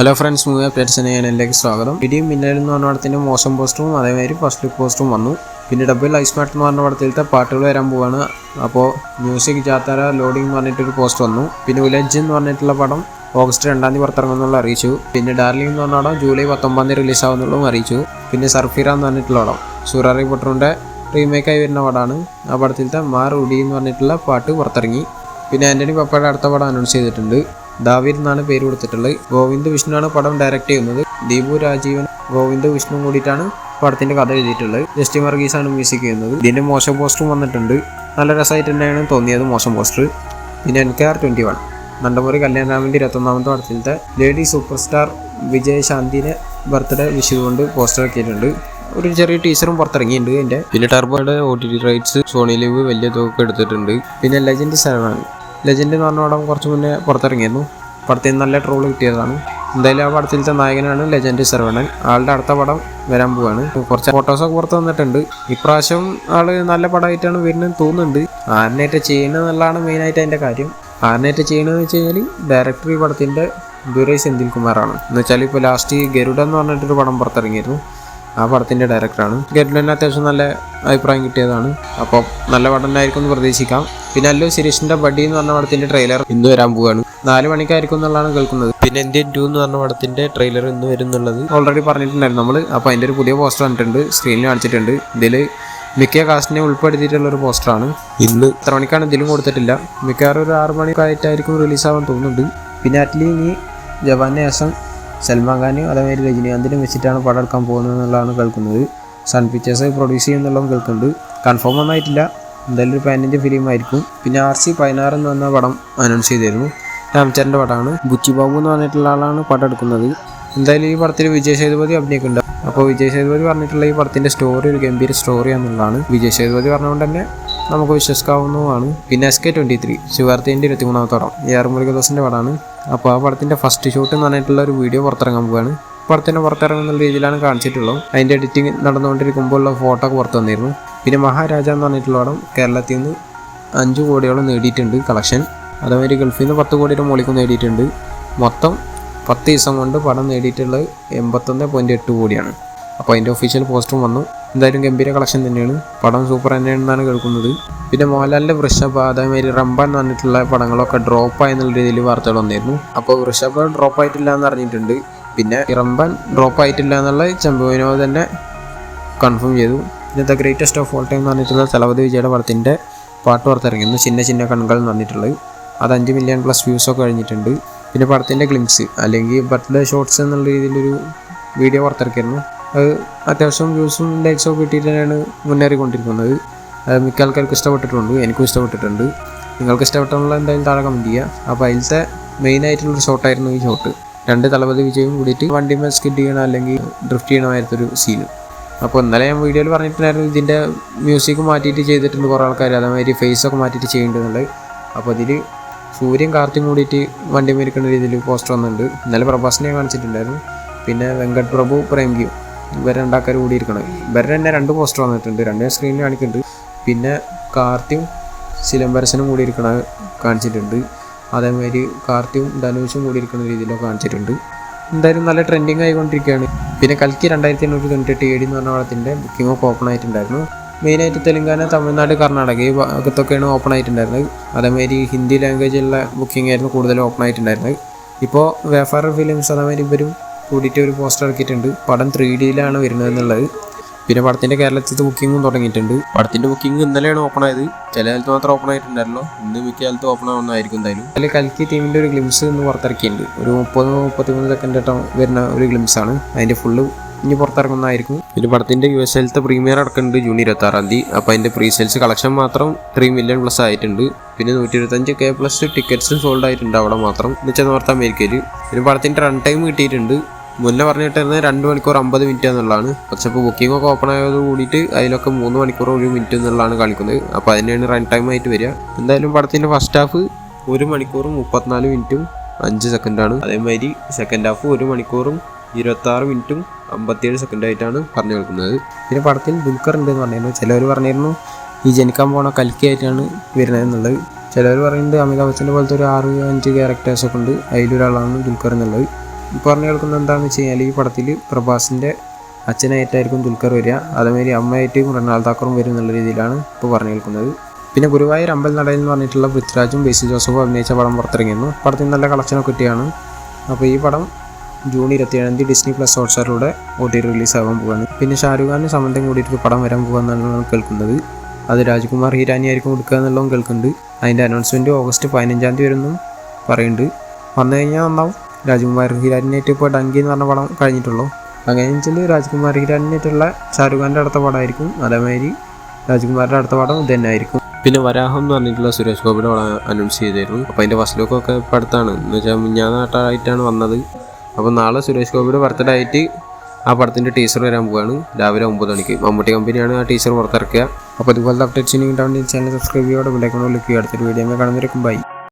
Hello friends, movie അപ്ഡേറ്റ്സിന് ചാനലിലേക്ക് സ്വാഗതം. ഇടിയും മിന്നലും എന്ന് പറഞ്ഞ പടത്തിൻ്റെ മോശം പോസ്റ്ററും അതേമാതിരി ഫസ്റ്റ് ലുക്ക് പോസ്റ്ററും വന്നു. പിന്നെ ഡബിൾ ഐസ് മാർട്ട് എന്ന് പറഞ്ഞ പടത്തിലത്തെ പാട്ടുകൾ വരാൻ പോവാണ്. അപ്പോൾ മ്യൂസിക് ജാത്തര ലോഡിംഗ് എന്ന് പറഞ്ഞിട്ടൊരു പോസ്റ്റ് വന്നു. പിന്നെ വില്ലേജ് എന്ന് പറഞ്ഞിട്ടുള്ള പടം ഓഗസ്റ്റ് 2 പുറത്തിറങ്ങുന്നുള്ള അറിയിച്ചു. പിന്നെ ഡാർലിംഗ് എന്ന് പറഞ്ഞ പടം ജൂലൈ 19 റിലീസാവുന്നുള്ളതും അറിയിച്ചു. പിന്നെ സർഫിറ എന്ന് പറഞ്ഞിട്ടുള്ള പടം സൂറാറി പൊട്ടറിൻ്റെ റീമേക്കായി വരുന്ന പടമാണ്. ആ പടത്തിലത്തെ മാർ ഉടി എന്ന് പറഞ്ഞിട്ടുള്ള പാട്ട് പുറത്തിറങ്ങി. പിന്നെ ആൻ്റണി പപ്പയുടെ അടുത്ത പടം അനൗൺസ് ചെയ്തിട്ടുണ്ട്. ദാവീർ എന്നാണ് പേര് കൊടുത്തിട്ടുള്ളത്. ഗോവിന്ദ് വിഷ്ണുവാണ് പടം ഡയറക്റ്റ് ചെയ്യുന്നത്. ദീപു രാജീവൻ ഗോവിന്ദ് വിഷ്ണു കൂടിയിട്ടാണ് പടത്തിന്റെ കഥ എഴുതിയിട്ടുള്ളത്. ജസ്റ്റിൻ വർഗീസാണ് മ്യൂസിക് ചെയ്യുന്നത്. ഇതിന്റെ മോശം പോസ്റ്ററും വന്നിട്ടുണ്ട്. നല്ല രസമായിട്ട് തന്നെയാണ് തോന്നിയത് മോശം പോസ്റ്റർ. പിന്നെ NKR 21 നണ്ടമുറി കല്യാണരാമന്റെ 21ാമത്തെ പടത്തിലത്തെ ലേഡി സൂപ്പർ സ്റ്റാർ വിജയ് ശാന്തിനെ ബർത്ത്ഡേ വിഷ് കൊണ്ട് പോസ്റ്റർ ആക്കിയിട്ടുണ്ട്. ഒരു ചെറിയ ടീച്ചറും പുറത്തിറങ്ങിയിട്ടുണ്ട് അതിന്റെ. പിന്നെ ടർബോയുടെ OTT റൈറ്റ്സ് സോണി ലീവ് വലിയ തുക എടുത്തിട്ടുണ്ട്. പിന്നെ ലെജൻഡ് 7 ലെജൻഡ് എന്ന് പറഞ്ഞ പടം കുറച്ച് മുന്നേ പുറത്തിറങ്ങിയിരുന്നു. പടത്തിൽ നല്ല ട്രോള് കിട്ടിയതാണ്. എന്തായാലും ആ പടത്തിലത്തെ നായകനാണ് ലെജൻഡ് 7. ആളുടെ അടുത്ത പടം വരാൻ പോവാണ്. കുറച്ച് ഫോട്ടോസൊക്കെ പുറത്ത് വന്നിട്ടുണ്ട്. ഇപ്രാവശ്യം ആള് നല്ല പടമായിട്ടാണ് വരുന്നത് തോന്നുന്നുണ്ട്. ആരനേറ്റ് ചെയ്യുന്നതെന്നുള്ളതാണ് മെയിനായിട്ട് അതിൻ്റെ കാര്യം. ആരനേറ്റ് ചെയ്യണമെന്ന് വെച്ച് കഴിഞ്ഞാൽ ഡയറക്ടർ ഈ പടത്തിൻ്റെ ദുരൈ സെന്തിൽ കുമാറാണ്. എന്ന് വെച്ചാൽ ഇപ്പോൾ ലാസ്റ്റ് ഗരുഡ എന്ന് പറഞ്ഞിട്ടൊരു പടം പുറത്തിറങ്ങിയിരുന്നു. ആ പടത്തിൻ്റെ ഡയറക്ടറാണ്. ഗരുഡന് അത്യാവശ്യം നല്ല അഭിപ്രായം കിട്ടിയതാണ്. അപ്പോൾ നല്ല പടം ആയിരിക്കും എന്ന് പ്രതീക്ഷിക്കാം. പിന്നെ അല്ലു ശിരീഷിൻ്റെ ബഡി എന്ന് പറഞ്ഞ പടത്തിൻ്റെ ട്രെയിലർ ഇന്ന് വരാൻ പോവുകയാണ്. 4 മണിക്കായിരിക്കും എന്നുള്ളതാണ് കേൾക്കുന്നത്. പിന്നെ ഇന്ത്യൻ 2 എന്ന് പറഞ്ഞ പടത്തിൻ്റെ ട്രെയിലർ ഇന്ന് വരും എന്നുള്ളത് ഓൾറെഡി പറഞ്ഞിട്ടുണ്ടായിരുന്നു നമ്മൾ. അപ്പോൾ അതിൻ്റെ ഒരു പുതിയ പോസ്റ്റർ വന്നിട്ടുണ്ട്, സ്ക്രീനിൽ കാണിച്ചിട്ടുണ്ട്. ഇതിൽ മിക്ക കാസ്റ്റിനെ ഉൾപ്പെടുത്തിയിട്ടുള്ളൊരു പോസ്റ്ററാണ്. ഇന്ന് എത്ര മണിക്കാണ് ഇതിലും കൊടുത്തിട്ടില്ല. മിക്കവാറും ഒരു 6 മണിക്കായിട്ടായിരിക്കും റിലീസാവാൻ തോന്നുന്നുണ്ട്. പിന്നെ അറ്റ്ലി ഇനി ജവാന്റെ ശേഷം സൽമാൻ ഖാനും അതേമാതിരി രജനീകാന്തിനും വെച്ചിട്ടാണ് പടം എടുക്കാൻ പോകുന്നത് എന്നുള്ളതാണ് കേൾക്കുന്നത്. സൺ പിക്ചേഴ്സ് പ്രൊഡ്യൂസ് ചെയ്യുന്നുള്ളതും കേൾക്കുന്നുണ്ട്. കൺഫേം ഒന്നായിട്ടില്ല. എന്തായാലും ഒരു പാൻ ഇന്ത്യ ഫിലിം ആയിരിക്കും. പിന്നെ RC16 എന്ന് പറഞ്ഞ പടം അനൗൺസ് ചെയ്തിരുന്നു. രാംചരൻ്റെ പടമാണ്. ബുച്ചി ബാബു എന്ന് പറഞ്ഞിട്ടുള്ള ആളാണ് പടം എടുക്കുന്നത്. എന്തായാലും ഈ പടത്തിൽ വിജയ് സേതുപതി അഭിനയിക്കുന്നുണ്ട്. അപ്പോൾ വിജയ് സേതുപതി പറഞ്ഞിട്ടുള്ള ഈ പടത്തിൻ്റെ സ്റ്റോറി ഒരു ഗംഭീര സ്റ്റോറി എന്നുള്ളതാണ്. വിജയ് സേതുപതി പറഞ്ഞുകൊണ്ട് തന്നെ നമുക്ക് വിശ്വസിക്കാവുന്നതുമാണ്. പിന്നെ SK23 ശിവാർത്തിൻ്റെ 23ാമത്തെ പടം AR മുരുകദാസിൻ്റെ പടമാണ്. അപ്പോൾ ആ പടത്തിൻ്റെ ഫസ്റ്റ് ഷോട്ട് എന്ന് പറഞ്ഞിട്ടുള്ള ഒരു വീഡിയോ പുറത്തിറങ്ങാൻ പോവുകയാണ്. പടത്തിൻ്റെ പുറത്തിറങ്ങുന്ന രീതിയിലാണ് കാണിച്ചിട്ടുള്ളത്. അതിൻ്റെ എഡിറ്റിംഗ് നടന്നുകൊണ്ടിരിക്കുമ്പോഴുള്ള ഫോട്ടോ ഒക്കെ പുറത്ത് വന്നിരുന്നു. പിന്നെ മഹാരാജ എന്ന് പറഞ്ഞിട്ടുള്ള പടം കേരളത്തിൽ നിന്ന് 5 കോടിയോളം നേടിയിട്ടുണ്ട് കളക്ഷൻ. അതേമാതിരി ഗൾഫിൽ നിന്ന് 10 കോടിയുടെ മുകളിൽ നേടിയിട്ടുണ്ട്. മൊത്തം 10 ദിവസം കൊണ്ട് പടം നേടിയിട്ടുള്ളത് 81.8 കോടിയാണ്. അപ്പോൾ അതിൻ്റെ ഒഫീഷ്യൽ പോസ്റ്ററും വന്നു. എന്തായാലും ഗംഭീര കളക്ഷൻ തന്നെയാണ്. പടം സൂപ്പർ തന്നെയാണെന്നാണ് കേൾക്കുന്നത്. പിന്നെ മോഹൻലാലിൻ്റെ വൃഷഭ അതേമാതിരി റംബാൻ എന്ന് പറഞ്ഞിട്ടുള്ള പടങ്ങളൊക്കെ ഡ്രോപ്പ് ആയെന്നുള്ള രീതിയിൽ വാർത്തകൾ വന്നിരുന്നു. അപ്പോൾ വൃഷഭ ഡ്രോപ്പ് ആയിട്ടില്ല എന്ന് അറിഞ്ഞിട്ടുണ്ട്. പിന്നെ റംബാൻ ഡ്രോപ്പ് ആയിട്ടില്ല എന്നുള്ള ചെമ്പ് വിനോദ് തന്നെ കൺഫേം ചെയ്തു. പിന്നെ the greatest of all time എന്ന് പറഞ്ഞിട്ടുള്ള തലപതി വിജയുടെ പടത്തിൻ്റെ പാട്ട് പുറത്തിറങ്ങിയിരുന്നു. ചിന്ന ചിന്ന കണ്ണുകൾ എന്ന് പറഞ്ഞിട്ടുള്ളത്. അത് 5 മില്യൺ പ്ലസ് വ്യൂസൊക്കെ കഴിഞ്ഞിട്ടുണ്ട്. പിന്നെ പടത്തിൻ്റെ ഗ്ലിംസ് അല്ലെങ്കിൽ ബർത്ത്ഡേ ഷോർട്സ് എന്നുള്ള രീതിയിലൊരു വീഡിയോ പുറത്തിറക്കിയിരുന്നു. അത് അത്യാവശ്യം വ്യൂസും ലൈക്സും കിട്ടിയിട്ട് തന്നെയാണ് മുന്നേറിക്കൊണ്ടിരിക്കുന്നത്. അത് മിക്ക ആൾക്കാർക്ക് ഇഷ്ടപ്പെട്ടിട്ടുണ്ട്. എനിക്കും ഇഷ്ടപ്പെട്ടിട്ടുണ്ട്. നിങ്ങൾക്ക് ഇഷ്ടപ്പെട്ടുള്ള എന്തായാലും താഴെ കമൻറ്റ് ചെയ്യുക. അപ്പോൾ അതിലത്തെ മെയിനായിട്ടുള്ളൊരു ഷോട്ടായിരുന്നു ഈ ഷോട്ട്. 2 തലപതി വിജയും കൂടിയിട്ട് വണ്ടിമേൽ സ്കിഡ് ചെയ്യണം അല്ലെങ്കിൽ ഡ്രിഫ്റ്റ് ചെയ്യണമായിരുന്നൊരു സീന്. അപ്പോൾ ഇന്നലെ ഞാൻ വീഡിയോയിൽ പറഞ്ഞിട്ടുണ്ടായിരുന്നു ഇതിൻ്റെ മ്യൂസിക് മാറ്റിയിട്ട് ചെയ്തിട്ടുണ്ട് കുറേ ആൾക്കാർ. അതേമാതിരി ഫേസൊക്കെ മാറ്റിയിട്ട് ചെയ്യുന്നുണ്ടെന്നുള്ളത്. അപ്പോൾ ഇതിൽ സൂര്യൻ കാർത്തിയും കൂടിയിട്ട് വണ്ടി മേടിക്കുന്ന രീതിയിൽ പോസ്റ്റർ വന്നിട്ടുണ്ട്. ഇന്നലെ പ്രഭാസിനെ കാണിച്ചിട്ടുണ്ടായിരുന്നു. പിന്നെ വെങ്കട് പ്രഭു പ്രേംഗിയും ഇവരെ 2 ആൾക്കാർ കൂടിയിരിക്കണം. ഇവരുടെ തന്നെ 2 പോസ്റ്റർ വന്നിട്ടുണ്ട്. 2 സ്ക്രീനിൽ കാണിക്കുന്നുണ്ട്. പിന്നെ കാർത്തിയും സിലംബരസനും കൂടി ഇരിക്കണ കാണിച്ചിട്ടുണ്ട്. അതേമാതിരി കാർത്തിയും ധനുഷും കൂടി ഇരിക്കുന്ന രീതിയിലൊക്കെ കാണിച്ചിട്ടുണ്ട്. എന്തായാലും നല്ല ട്രെൻഡിങ് ആയിക്കൊണ്ടിരിക്കുകയാണ്. പിന്നെ കൽക്കി 2898 AD എന്ന് പറഞ്ഞ പടത്തിൻ്റെ ബുക്കിംഗ് ഒക്കെ ഓപ്പൺ ആയിട്ടുണ്ടായിരുന്നു. മെയിനായിട്ട് തെലുങ്കാന, തമിഴ്നാട്, കർണാടക ഈ ഭാഗത്തൊക്കെയാണ് ഓപ്പൺ ആയിട്ടുണ്ടായിരുന്നത്. അതേമാതിരി ഹിന്ദി ലാംഗ്വേജുള്ള ബുക്കിംഗ് ആയിരുന്നു കൂടുതലും ഓപ്പൺ ആയിട്ടുണ്ടായിരുന്നത്. ഇപ്പോൾ വേഫാർ ഫിലിംസ് അതേമാതിരി ഇവരും കൂടിയിട്ട് ഒരു പോസ്റ്റർ ഇറക്കിയിട്ടുണ്ട്. പടം 3Dയിലാണ് വരുന്നത് എന്നുള്ളത്. പിന്നെ പടത്തിൻ്റെ കേരളത്തിലത്തെ ബുക്കിങ്ങും തുടങ്ങിയിട്ടുണ്ട്. പടത്തിൻ്റെ ബുക്കിംഗ് ഇന്നലെയാണ് ഓപ്പൺ ആയത്. ചില കാലത്ത് മാത്രം ഓപ്പൺ ആയിട്ടുണ്ടായിരുന്നല്ലോ. ഇന്ന് മിക്ക കാലത്ത് ഓപ്പൺ ആവുന്നതായിരിക്കും എന്തായാലും. അതിൽ കൽക്കി ടീമിൻ്റെ ഒരു ഗ്ലിംസ് ഇന്ന് പുറത്തിറക്കിയിട്ടുണ്ട്. ഒരു 30-33 സെക്കൻഡ് വരുന്ന ഒരു ഗ്ലിംസാണ്. അതിൻ്റെ ഫുള്ള് ഇനി പുറത്തിറങ്ങുന്നതായിരിക്കും. പിന്നെ പടത്തിൻ്റെ US പ്രീമിയർ അടക്കുന്നുണ്ട് ജൂൺ 26. അപ്പോൾ അതിൻ്റെ പ്രീ സെയിൽസ് കളക്ഷൻ മാത്രം 3 മില്യൺ പ്ലസ് ആയിട്ടുണ്ട്. പിന്നെ 125K പ്ലസ് ടിക്കറ്റ്സും സോൾഡ് ആയിട്ടുണ്ട് അവിടെ മാത്രം. എന്നുവെച്ചാൽ നോർത്ത് അമേരിക്കയിൽ. പിന്നെ പടത്തിൻ്റെ റൺ ടൈം കിട്ടിയിട്ടുണ്ട്. മുന്നേ പറഞ്ഞിട്ടിരുന്നത് 2 മണിക്കൂർ 50 മിനിറ്റ് എന്നുള്ളതാണ്. പക്ഷെ ഇപ്പോൾ ബുക്കിംഗ് ഒക്കെ ഓപ്പൺ ആയത് കൂടിയിട്ട് അതിലൊക്കെ 3 മണിക്കൂർ 1 മിനിറ്റ് എന്നുള്ളതാണ് കാണിക്കുന്നത്. അപ്പോൾ അതിനാണ് റൺ ടൈം ആയിട്ട് വരിക. എന്തായാലും പടത്തിൻ്റെ ഫസ്റ്റ് ഹാഫ് 1 മണിക്കൂറും 34 മിനിറ്റും 5 സെക്കൻഡാണ്. അതേമാതിരി സെക്കൻഡ് ഹാഫ് 1 മണിക്കൂറും 26 മിനിറ്റും 57 സെക്കൻഡായിട്ടാണ് പറഞ്ഞു കേൾക്കുന്നത്. പിന്നെ പടത്തിൽ ദുൽഖർ ഉണ്ടെന്ന് പറഞ്ഞിരുന്നു. ചിലവർ പറഞ്ഞിരുന്നു ഈ ജനിക്കാൻ പോണ കൽക്കി ആയിട്ടാണ് വരുന്നത് എന്നുള്ളത്. ചിലവർ പറയുന്നത് അമിതാഭ് ബച്ചൻ്റെ പോലത്തെ ഒരു 6-5 ക്യാരക്ടേഴ്സൊക്കെ ഉണ്ട്. അതിലൊരാളാണ് ദുൽഖർ എന്നുള്ളത്. പറഞ്ഞു കേൾക്കുന്നത് എന്താണെന്ന് വെച്ച് കഴിഞ്ഞാൽ ഈ പടത്തിൽ പ്രഭാസിൻ്റെ അച്ഛനായിട്ടായിരിക്കും ദുൽഖർ വരിക, അതേമാതിരി അമ്മയായിട്ട് മൃണാൾ താക്കൂറും വരും എന്നുള്ള രീതിയിലാണ് ഇപ്പോൾ പറഞ്ഞു കേൾക്കുന്നത്. പിന്നെ ഗുരുവായൂർ അമ്പൽ നടയിൽ എന്ന് പറഞ്ഞിട്ടുള്ള പൃഥ്വിരാജും ബേസിൽ ജോസഫും അഭിനയിച്ച പടം പുറത്തിറങ്ങിയിരുന്നു. പടത്തിന് നല്ല കളക്ഷനൊക്കെ കിട്ടിയാണ്. അപ്പോൾ ഈ പടം ജൂൺ 27 ഡിസ്നി പ്ലസ് ഹോട്ട്സ്റ്റാറിലൂടെ OTT റിലീസ് ആകാൻ പോവുകയാണ്. പിന്നെ ഷാരൂഖ് ഖാനും സമന്തയും കൂടിയിട്ട് പടം വരാൻ പോകുകയെന്നാണ് കേൾക്കുന്നത്. അത് രാജ്കുമാർ ഹിരാനി ആയിരിക്കും കൊടുക്കുക എന്നുള്ളതും കേൾക്കുന്നുണ്ട്. അതിൻ്റെ അനൗൺസ്മെൻറ്റ് ഓഗസ്റ്റ് 15 വരുമെന്നും പറയുന്നുണ്ട്. വന്നു കഴിഞ്ഞാൽ നന്നാവും. രാജ്കുമാർ ഹിരാനിയായിട്ട് ഇപ്പോൾ ഡങ്കി എന്ന് പറഞ്ഞ പടം കഴിഞ്ഞിട്ടുള്ളൂ. അങ്ങനെ വെച്ചാൽ രാജ്കുമാർ ഹിരാനിയായിട്ടുള്ള ഷാരൂഖ് ഖാൻ്റെ അടുത്ത പടമായിരിക്കും. അതേമാതിരി രാജ്കുമാറിൻ്റെ അടുത്ത പടം ഇത് തന്നെ ആയിരിക്കും. പിന്നെ വരാഹം എന്ന് പറഞ്ഞിട്ടുള്ള സുരേഷ് ഗോപിയുടെ പടം അനൗൺസ് ചെയ്തിരുന്നു. അപ്പോൾ അതിൻ്റെ ഫസ്റ്റ് ലുക്കൊക്കെ ഇപ്പോൾ അടുത്താണ്, എന്ന് വെച്ചാൽ മിഞ്ഞാന്നായിട്ടാണ് വന്നത്. അപ്പോൾ നാളെ സുരേഷ് ഗോപിയുടെ ബർത്ത്ഡേ ആയിട്ട് ആ പടത്തിൻ്റെ ടീസർ വരാൻ പോവുകയാണ് രാവിലെ 9 മണിക്ക്. മമ്മൂട്ടി കമ്പനിയാണ് ആ ടീസർ പുറത്തിറക്കുക. അപ്പോൾ ഇതുപോലത്തെ അപ്ഡേറ്റ്സിന് വേണ്ടി ചാനൽ സബ്സ്ക്രൈബ് ചെയ്യുക, ബെൽ ഐക്കൺ ക്ലിക്ക് ചെയ്യുക. അടുത്തൊരു വീഡിയോ കാണുന്നവരേക്കും ബൈ.